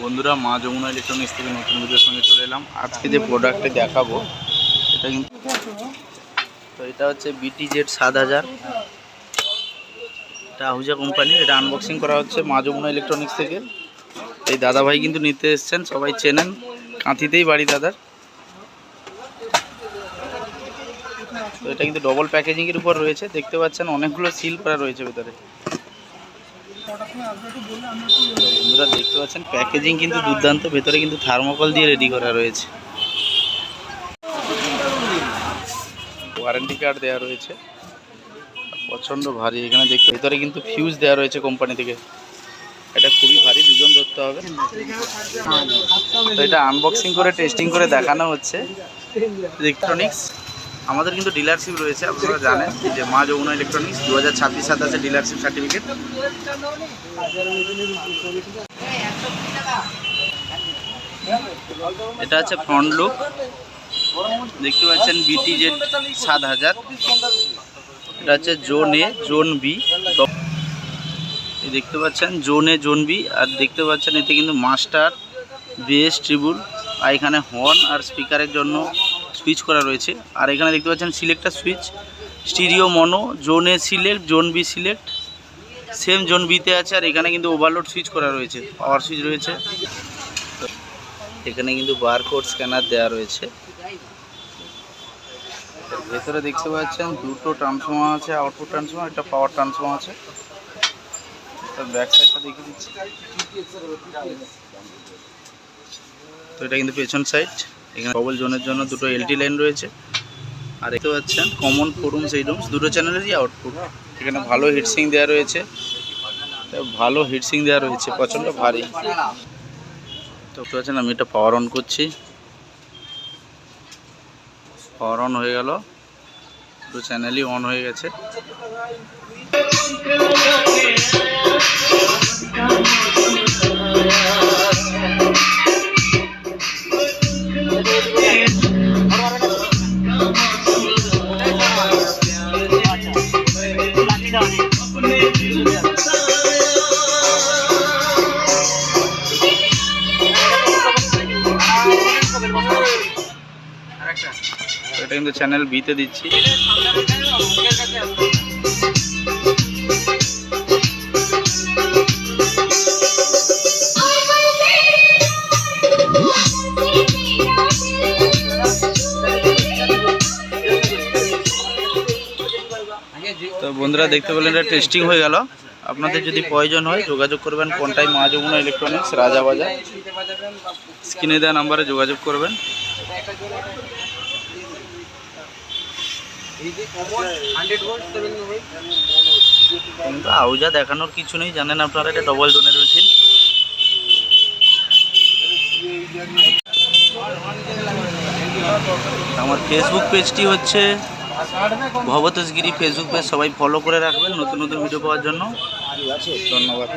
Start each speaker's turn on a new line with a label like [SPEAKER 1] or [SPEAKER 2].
[SPEAKER 1] বন্ধুরা, মা যমুনা ইলেকট্রনিক্স থেকে নতুন ভিডিওর সঙ্গে চলে এলাম। আজকে যে প্রোডাক্টটি দেখাবো এটা কিন্তু এটা হচ্ছে BTZ 7000। এটা আহুজা কোম্পানির। এটা আনবক্সিং করা হচ্ছে মা যমুনা ইলেকট্রনিক্স থেকে। এই দাদাভাই কিন্তু নিতে এসছেন, সবাই চেনেন, কাঁথিতেই বাড়ি দাদার। তো এটা কিন্তু ডবল প্যাকেজিংয়ের উপর রয়েছে, দেখতে পাচ্ছেন অনেকগুলো সিল করা রয়েছে ভেতরে। বন্ধুরা দেখতে পাচ্ছেন প্যাকেজিং কিন্তু দুর্দান্ত, ভেতরে কিন্তু থার্মোকল দিয়ে রেডি করা রয়েছে, ওয়ারেন্টি কার্ড দেওয়া রয়েছে। প্রচণ্ড ভারী, এখানে দেখতে ভেতরে কিন্তু ফিউজ দেওয়া রয়েছে কোম্পানি থেকে। এটা খুবই ভারী, দুজন ধরতে হবে। তো এটা আনবক্সিং করে টেস্টিং করে দেখানো হচ্ছে। ইলেকট্রনিক্স আমাদের কিন্তু ডিলারশিপ রয়েছে, আপনারা জানেন যে মা যমুনা ইলেকট্রনিক্স 2026 সালে আছে ডিলারশিপ সার্টিফিকেট। এটা হচ্ছে ফ্রন্ট লুক, দেখতে পাচ্ছেন BTZ 7000। এটা হচ্ছে জোন A, জোন B, দেখতে পাচ্ছেন জোন A, জোন B। আর দেখতে পাচ্ছেন এতে কিন্তু মাস্টার, বেস, ট্রিবল, আর এখানে হর্ন আর স্পিকারের জন্য সুইচ করা রয়েছে। আর এখানে দেখতে পাচ্ছেন selector switch, stereo, mono, zone A select, zone B select, same zone বিতে আছে। আর এখানে কিন্তু ওভারলোড সুইচ করা রয়েছে, পাওয়ার সুইচ রয়েছে। এখানে কিন্তু বারকোড স্ক্যানার দেওয়া রয়েছে। ভেতরে দেখতে পাচ্ছেন দুটো ট্রান্সফর্মার আছে, আউটপুট ট্রান্সফর্মার, একটা পাওয়ার ট্রান্সফর্মার আছে। তার ব্যাক সাইডটা দেখিয়ে দিচ্ছি। তো এটা কিন্তু পেছন সাইড। এখানে ডবল জোনের জন্য দুটো LT লাইন রয়েছে। আর দেখতে পাচ্ছেন কমন 4 রুমস 8 রুমস, দুটো চ্যানেলেরই আউটপুট। এখানে ভালো হিটসিং দেওয়া রয়েছে, ভালো হিটসিং দেওয়া রয়েছে, প্রচণ্ড ভারী। তো দেখতে পাচ্ছেন আমি এটা পাওয়ার অন করছি, পাওয়ার অন হয়ে গেল, দুটো চ্যানেলই অন হয়ে গেছে। এটা কিন্তু চ্যানেল বিতে দিচ্ছি। তো বন্ধুরা দেখতে পেলেন এটা টেস্টিং হয়ে গেল। আপনাদের যদি প্রয়োজন হয় যোগাযোগ করবেন কোনটাই মা যমুনা ইলেকট্রনিক্স, রাজাবাজার। স্ক্রিনে দেওয়া নাম্বারে যোগাযোগ করবেন। কিন্তু আউজা দেখানোর কিছু নেই, জানেন আপনারা এটা ডবল জোনের মেশিন। আমার ফেসবুক পেজটি হচ্ছে ভবতোষগিরি ফেসবুক পেজ, সবাই ফলো করে রাখবেন নতুন নতুন ভিডিও পাওয়ার জন্য। ধন্যবাদ।